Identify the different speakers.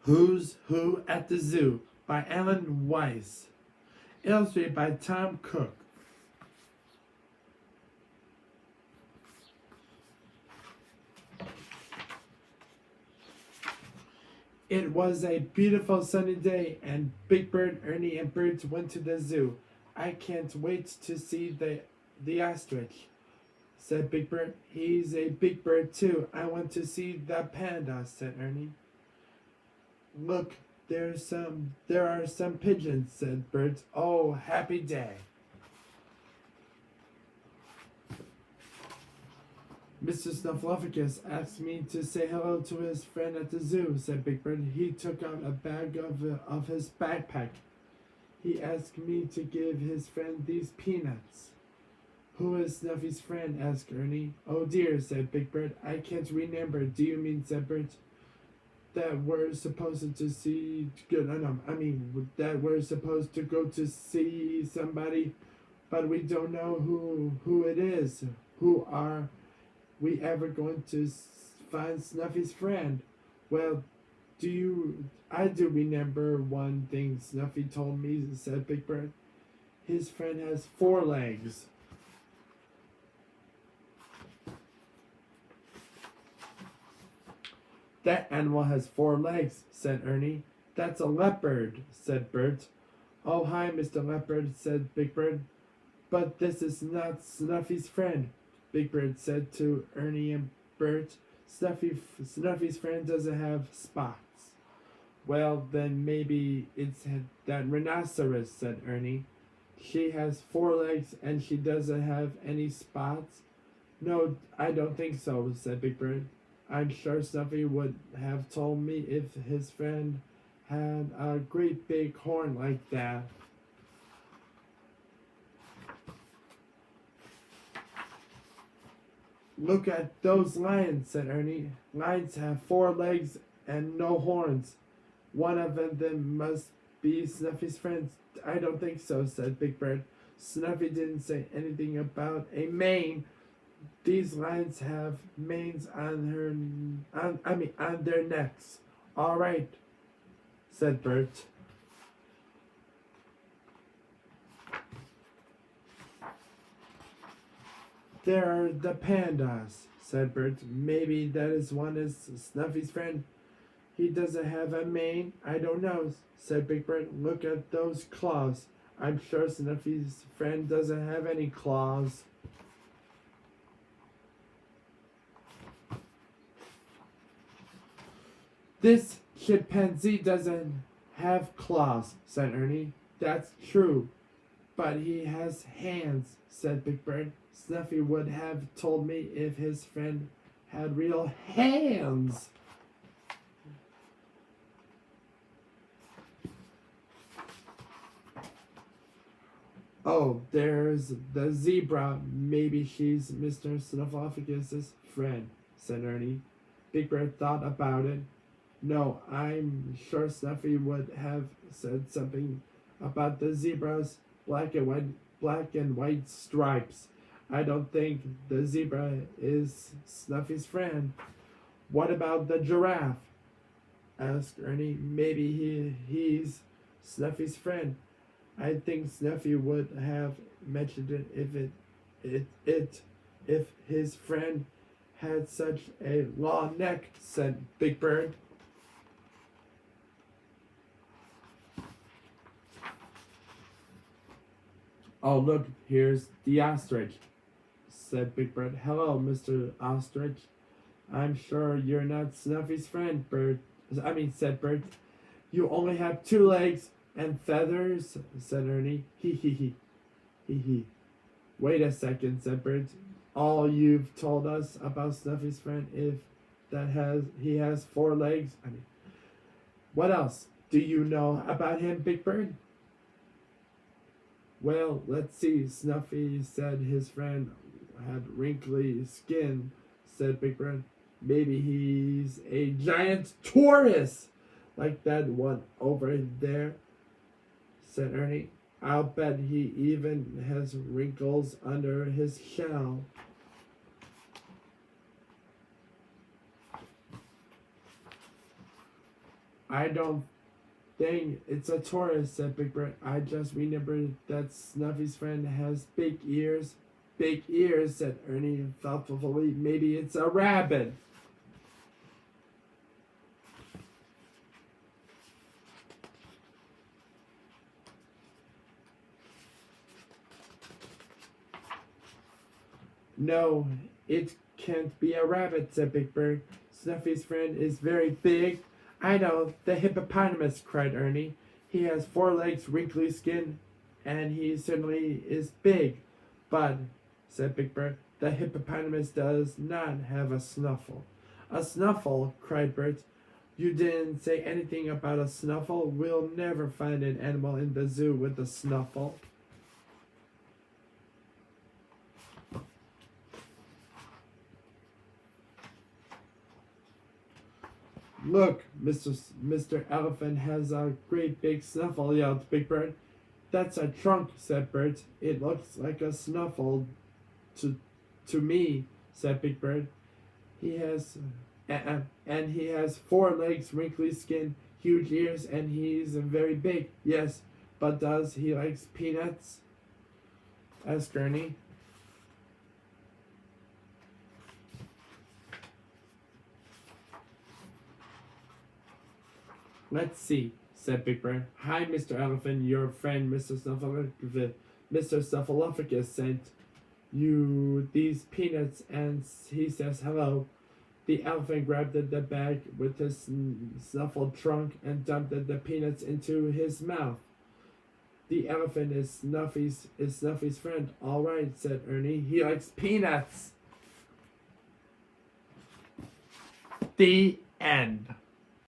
Speaker 1: Who's Who at the Zoo by Alan Weiss. Illustrated by Tom Cook. It was a beautiful sunny day, and Big Bird, Ernie, and Bert went to the zoo. I can't wait to see the ostrich, said Big Bird. He's a big bird too. I want to see the panda, said Ernie. Look, there are some pigeons, said Bert. Oh, happy day. Mr. Snuffleupagus asked me to say hello to his friend at the zoo, said Big Bird. He took out a bag of his backpack. He asked me to give his friend these peanuts. Who is Snuffy's friend? Asked Ernie. Oh dear, said Big Bird. I can't remember. Do you mean, said Bert, that we're supposed to see... that we're supposed to go to see somebody, but we don't know who it is. Who are we ever going to find Snuffy's friend? Well, I do remember one thing Snuffy told me, said Big Bird. His friend has 4 legs. That animal has 4 legs, said Ernie. That's a leopard, said Bert. Oh, hi, Mr. Leopard, said Big Bird. But this is not Snuffy's friend, Big Bird said to Ernie and Bert. Snuffy's friend doesn't have spots. Well, then maybe it's that rhinoceros, said Ernie. She has 4 legs and she doesn't have any spots. No, I don't think so, said Big Bird. I'm sure Snuffy would have told me if his friend had a great big horn like that. Look at those lions, said Ernie. Lions have 4 legs and no horns. One of them must be Snuffy's friend. I don't think so, said Big Bird. Snuffy didn't say anything about a mane. These lions have manes on their necks. All right, said Bert. There are the pandas, said Bert. Maybe that is one is Snuffy's friend. He doesn't have a mane. I don't know, said Big Bird. Look at those claws. I'm sure Snuffy's friend doesn't have any claws. This chimpanzee doesn't have claws, said Ernie. That's true, but he has hands, said Big Bird. Snuffy would have told me if his friend had real hands. Oh, there's the zebra. Maybe she's Mr. Snuffleupagus' friend, said Ernie. Big Bird thought about it. No, I'm sure Snuffy would have said something about the zebra's black and white stripes. I don't think the zebra is Snuffy's friend. What about the giraffe? Asked Ernie. Maybe he's Snuffy's friend. I think Snuffy would have mentioned it if his friend had such a long neck, said Big Bird. Oh, look, here's the ostrich, said Big Bird. Hello, Mr. Ostrich. I'm sure you're not Snuffy's friend, said Bert. You only have 2 legs and feathers, said Ernie. Hee hee hee. Hee hee. Wait a second, said Bert. All you've told us about Snuffy's friend he has 4 legs. What else do you know about him, Big Bird? Well, let's see. Snuffy said his friend had wrinkly skin, said Big Bird. Maybe he's a giant tortoise, like that one over there, said Ernie. I'll bet he even has wrinkles under his shell. I don't think it's a tortoise, said Big Bird. I just remembered that Snuffy's friend has big ears. Big ears, said Ernie thoughtfully. Maybe it's a rabbit. No, it can't be a rabbit, said Big Bird. Snuffy's friend is very big. I know, the hippopotamus, cried Ernie. He has 4 legs, wrinkly skin, and he certainly is big. But, said Big Bird, the hippopotamus does not have a snuffle. A snuffle, cried Bert. You didn't say anything about a snuffle. We'll never find an animal in the zoo with a snuffle. Look, Mr. Elephant has a great big snuffle, yelled Big Bird. That's a trunk, said Bert. It looks like a snuffle to me, said Big Bird. He has, and he has 4 legs, wrinkly skin, huge ears, and he's very big. Yes, but does he like peanuts? Asked Ernie. Let's see, said Big Bird. Hi, Mr. Elephant. Your friend, Mr. Snuffleupagus, sent you these peanuts, and he says hello. The elephant grabbed the bag with his snuffled trunk and dumped the peanuts into his mouth. The elephant is Snuffy's friend. All right, said Ernie. He likes peanuts. The end.